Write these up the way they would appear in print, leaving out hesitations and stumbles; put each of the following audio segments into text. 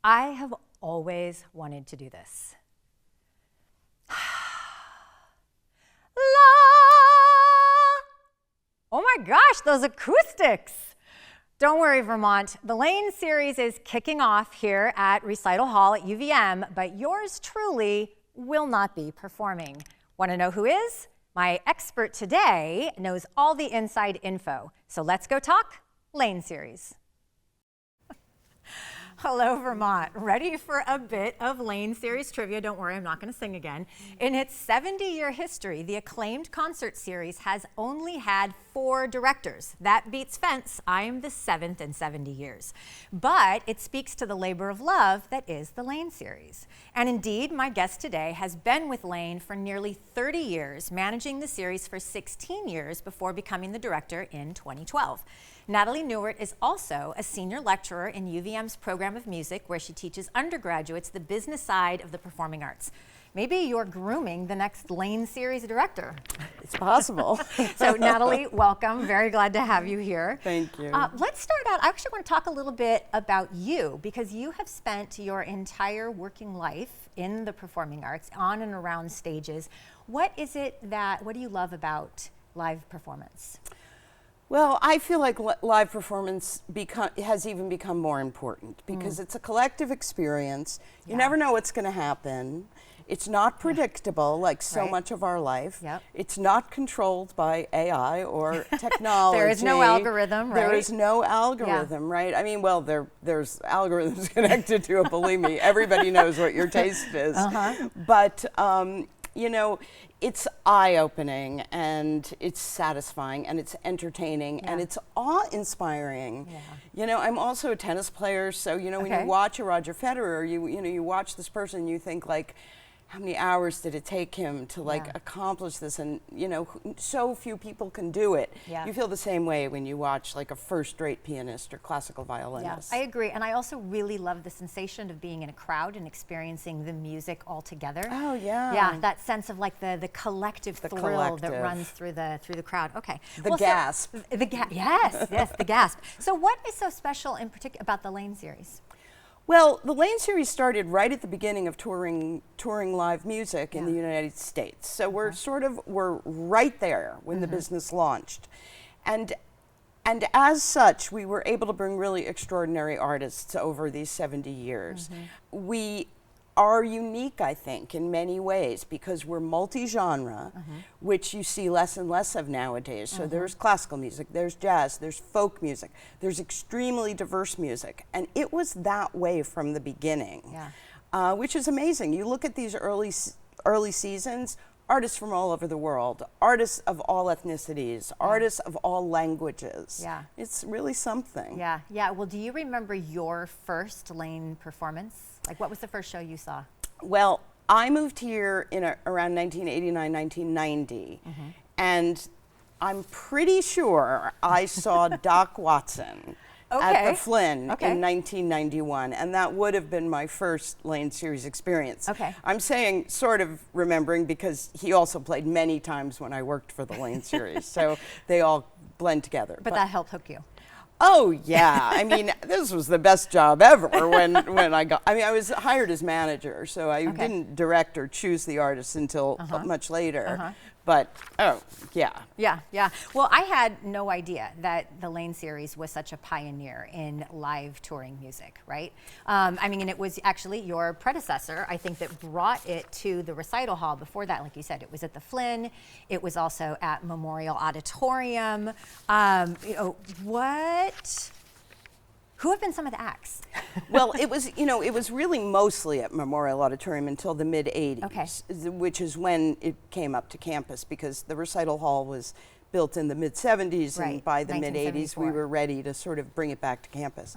I have always wanted to do this. La! Oh my gosh, those acoustics! Don't worry, Vermont. The Lane Series is kicking off here at Recital Hall at UVM, but yours truly will not be performing. Want to know who is? My expert today knows all the inside info. So let's go talk Lane Series. Hello, Vermont. Ready for a bit of Lane Series trivia? Don't worry, I'm not going to sing again. In its 70-year history, the acclaimed concert series has only had 4 directors. That beats Fence. I am the 7th in 70 years. But it speaks to the labor of love that is the Lane Series. And indeed, my guest today has been with Lane for nearly 30 years, managing the series for 16 years before becoming the director in 2012. Natalie Neuert is also a senior lecturer in UVM's program of music, where she teaches undergraduates the business side of the performing arts. Maybe you're grooming the next Lane Series director. It's possible. So Natalie, welcome. Very glad to have you here. Thank you. Let's start out. I actually want to talk a little bit about you, because you have spent your entire working life in the performing arts, on and around stages. What do you love about live performance? Well, I feel like live performance has even become more important because it's a collective experience. You never know what's going to happen. It's not predictable like so much of our life. Yep. It's not controlled by AI or technology. There is no algorithm, right? There is no algorithm, right? I mean, well, there's algorithms connected to it, believe me. Everybody knows what your taste is. But, you know, it's eye-opening, and it's satisfying, and it's entertaining, and it's awe-inspiring. You know, I'm also a tennis player, so you know when you watch a Roger Federer, you watch this person, you think like, how many hours did it take him to accomplish this? And you know, so few people can do it. You feel the same way when you watch like a first-rate pianist or classical violinist. I agree, and I also really love the sensation of being in a crowd and experiencing the music all together. Oh yeah. Yeah, that sense of like the collective thrill that runs through the crowd. Okay. The gasp. Yes, the gasp. So what is so special in particular about the Lane Series? Well, the Lane Series started right at the beginning of touring live music in the United States. So we're right there when the business launched. And as such, we were able to bring really extraordinary artists over these 70 years. We are unique, I think, in many ways because we're multi-genre, which you see less and less of nowadays. So there's classical music, there's jazz, there's folk music, there's extremely diverse music. And it was that way from the beginning, which is amazing. You look at these early seasons, artists from all over the world, artists of all ethnicities, artists of all languages. It's really something. Well, do you remember your first Lane performance? Like, what was the first show you saw? Well, I moved here in around 1989, 1990, and I'm pretty sure I saw Doc Watson at the Flynn in 1991, and that would have been my first Lane Series experience. I'm saying sort of remembering because he also played many times when I worked for the Lane Series, so they all blend together. But that helped hook you. Oh yeah, I mean, this was the best job ever when I was hired as manager, so I didn't direct or choose the artists until much later. But, Yeah. Well, I had no idea that the Lane Series was such a pioneer in live touring music, right? I mean, it was actually your predecessor, I think, that brought it to the Recital Hall. Before that, like you said, it was at the Flynn. It was also at Memorial Auditorium. Who have been some of the acts? Well, it was really mostly at Memorial Auditorium until the mid-'80s, which is when it came up to campus, because the Recital Hall was built in the mid-'70s, and by the mid-'80s we were ready to sort of bring it back to campus.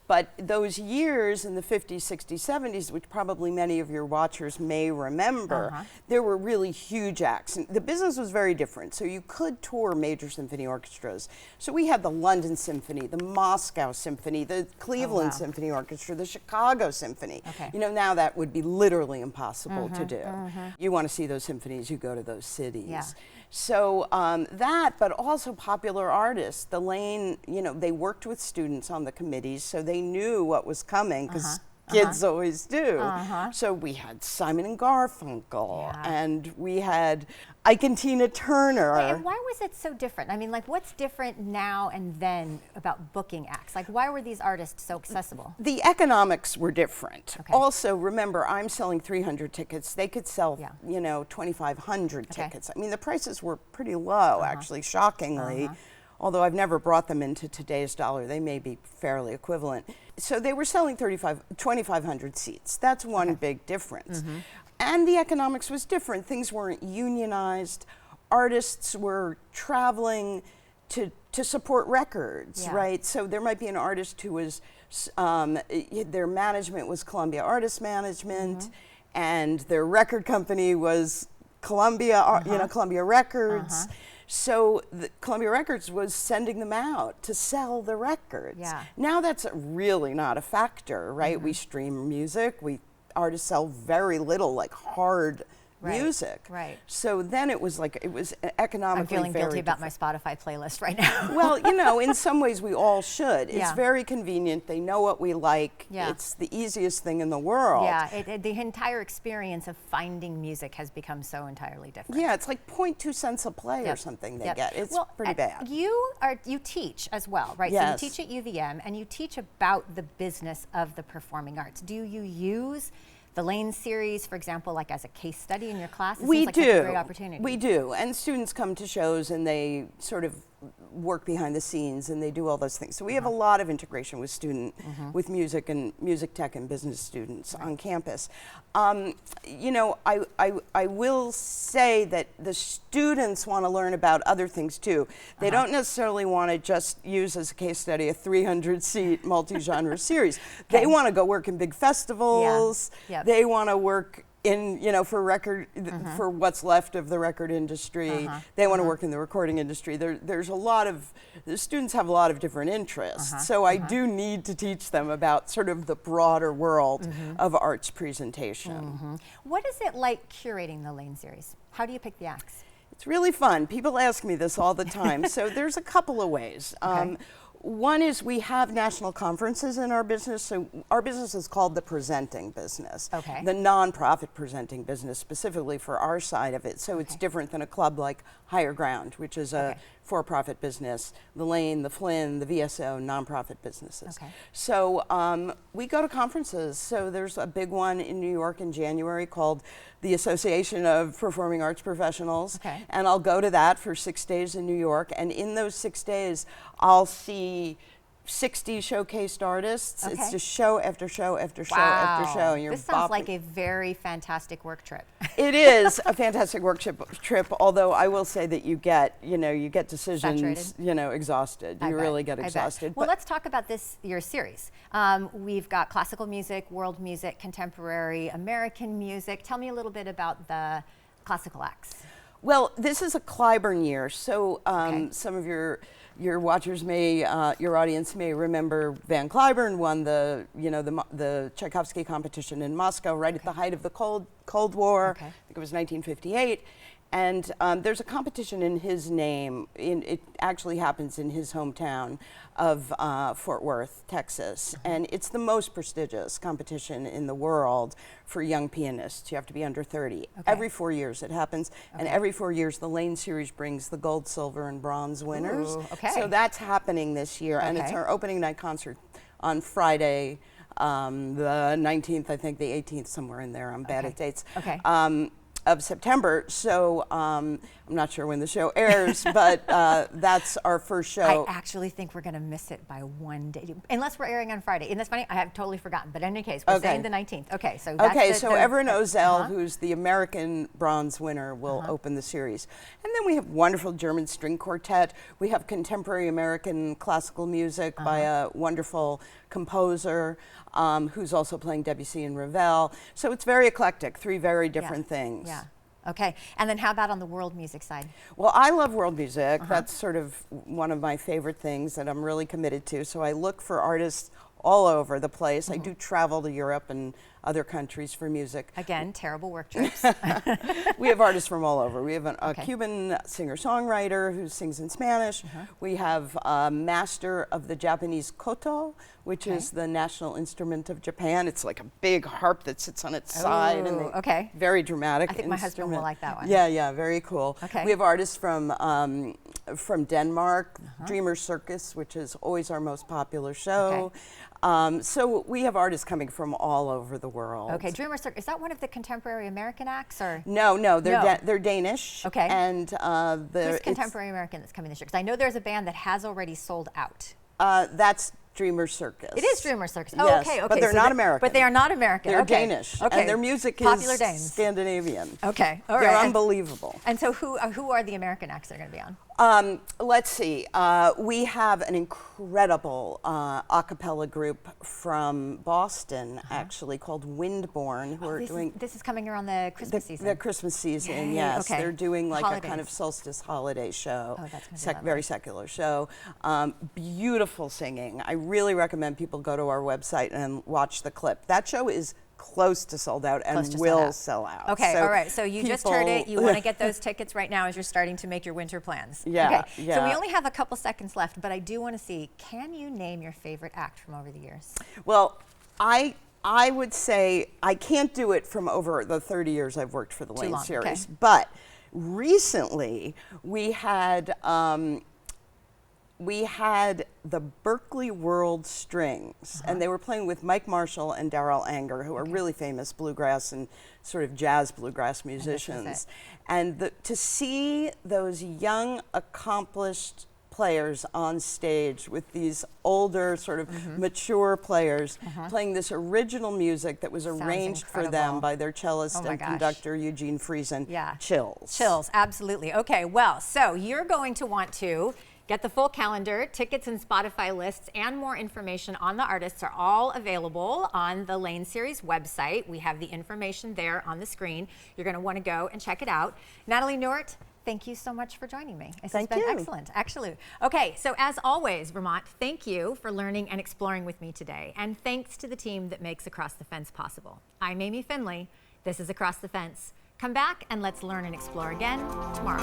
But those years in the 50s, 60s, 70s, which probably many of your watchers may remember, there were really huge acts. And the business was very different, so you could tour major symphony orchestras. So we had the London Symphony, the Moscow Symphony, the Cleveland Symphony Orchestra, the Chicago Symphony. You know, now that would be literally impossible to do. You want to see those symphonies, you go to those cities. So that, but also popular artists. The Lane, you know, they worked with students on the committees, so they knew what was coming, because kids always do. So we had Simon and Garfunkel, and we had Ike and Tina Turner. Wait, and why was it so different? I mean, like, what's different now and then about booking acts? Like, why were these artists so accessible? The economics were different. Okay. Also, remember, I'm selling 300 tickets. They could sell, you know, 2,500 tickets. I mean, the prices were pretty low, actually, shockingly. Although I've never brought them into today's dollar, they may be fairly equivalent. So they were selling 2,500 seats. That's one big difference. And the economics was different. Things weren't unionized. Artists were traveling to support records, right? So there might be an artist who was, their management was Columbia Artist Management, and their record company was Columbia, you know, Columbia Records. So the Columbia Records was sending them out to sell the records. Now that's really not a factor, right? We stream music. Artists sell very little, like hard music. So then it was like, it was economically I'm feeling very guilty about my Spotify playlist right now. Well, you know, in some ways we all should. It's very convenient. They know what we like. It's the easiest thing in the world. The entire experience of finding music has become so entirely different. Yeah, it's like 0.2 cents a play or something they get. It's pretty bad. You teach as well, right? Yes. So you teach at UVM, and you teach about the business of the performing arts. Do you use the Lane series, for example, like as a case study in your class? It seems like such a great opportunity. We do, and students come to shows and they sort of work behind the scenes and they do all those things. So we have a lot of integration with with music and music tech and business students on campus. You know, I will say that the students want to learn about other things too. They don't necessarily want to just use as a case study a 300-seat multi-genre series. They want to go work in big festivals. They want to work in, you know, for record, for what's left of the record industry. They want to work in the recording industry. There's a lot of, the students have a lot of different interests. So I do need to teach them about sort of the broader world of arts presentation. What is it like curating the Lane series? How do you pick the acts? It's really fun. People ask me this all the time. So there's a couple of ways. One is we have national conferences in our business. So our business is called the presenting business, the nonprofit presenting business, specifically for our side of it. So it's different than a club like Higher Ground, which is a for-profit business, the Lane, the Flynn, the VSO, nonprofit businesses. So we go to conferences. So there's a big one in New York in January called the Association of Performing Arts Professionals. And I'll go to that for 6 days in New York. And in those 6 days, I'll see 60 showcased artists. It's just show after show after show after show. And you're this sounds like a very fantastic work trip. It is a fantastic work trip, although I will say that you get, you know, you get decisions, saturated. you know, exhausted. You really get exhausted. Well, let's talk about your series. We've got classical music, world music, contemporary, American music. Tell me a little bit about the classical acts. Well, this is a Clyburn year, so some of your watchers may, your audience may remember Van Cliburn won the, you know, the Tchaikovsky competition in Moscow right at the height of the Cold War. I think it was 1958. And there's a competition in his name. It actually happens in his hometown of Fort Worth, Texas. And it's the most prestigious competition in the world for young pianists. You have to be under 30. Every 4 years it happens. And every 4 years the Lane Series brings the gold, silver, and bronze winners. So that's happening this year. And it's our opening night concert on Friday, the 19th, I think the 18th, somewhere in there. I'm bad at dates. Of September, so I'm not sure when the show airs, but that's our first show. I actually think we're going to miss it by 1 day, unless we're airing on Friday. And that's funny, I have totally forgotten, but in any case, we're saying the 19th. Okay, so that's so Everin Ozel, who's the American bronze winner, will open the series. And then we have wonderful German string quartet. We have contemporary American classical music by a wonderful composer who's also playing Debussy and Ravel. So it's very eclectic, three very different things. Okay, and then how about on the world music side? Well, I love world music. That's sort of one of my favorite things that I'm really committed to. So I look for artists all over the place. I do travel to Europe and other countries for music. Again, terrible work trips. We have artists from all over. We have a Cuban singer-songwriter who sings in Spanish. We have a master of the Japanese koto, which is the national instrument of Japan. It's like a big harp that sits on its side. And very dramatic. I think my husband will like that one. Yeah, yeah, very cool. Okay. We have artists from Denmark, Dreamer Circus, which is always our most popular show. So we have artists coming from all over the world. Okay, Dreamer Circus, is that one of the contemporary American acts? Or? No, they're Danish. Okay. And who's contemporary American that's coming this year? Because I know there's a band that has already sold out. That's Dreamer Circus. It is Dreamer Circus. Oh, yes, okay. But they're not American. But they are not American. They're Danish. Okay. And their music Popular is Danes. Scandinavian. Okay. All right. They're unbelievable. And so who are the American acts that are going to be on? Let's see. We have an incredible a cappella group from Boston, actually, called Windborne, who are doing. This is coming around the Christmas season. The Christmas season, Yay, yes. okay. They're doing like Holidays. a kind of solstice holiday show. Oh, that's going to be very secular show. Beautiful singing. I really recommend people go to our website and watch the clip. That show is close to sold out and will sell out. Okay, so all right. So you just heard it. You want to get those tickets right now as you're starting to make your winter plans. Yeah. Okay. So we only have a couple seconds left, but I do want to see, can you name your favorite act from over the years? Well, I would say I can't do it from over the 30 years I've worked for the Lane Series, but recently we had the Berkeley World Strings, and they were playing with Mike Marshall and Darrell Anger, who are really famous bluegrass and sort of jazz bluegrass musicians. And to see those young, accomplished players on stage with these older, sort of mature players playing this original music that was arranged for them by their cellist and conductor, Eugene Friesen. Chills. Chills, absolutely. Okay, well, so you're going to want to get the full calendar, tickets and Spotify lists, and more information on the artists are all available on the Lane Series website. We have the information there on the screen. You're going to want to go and check it out. Natalie Neuert, thank you so much for joining me. This has been excellent, actually. Okay, so as always, Vermont, thank you for learning and exploring with me today. And thanks to the team that makes Across the Fence possible. I'm Amy Finley. This is Across the Fence. Come back and let's learn and explore again tomorrow.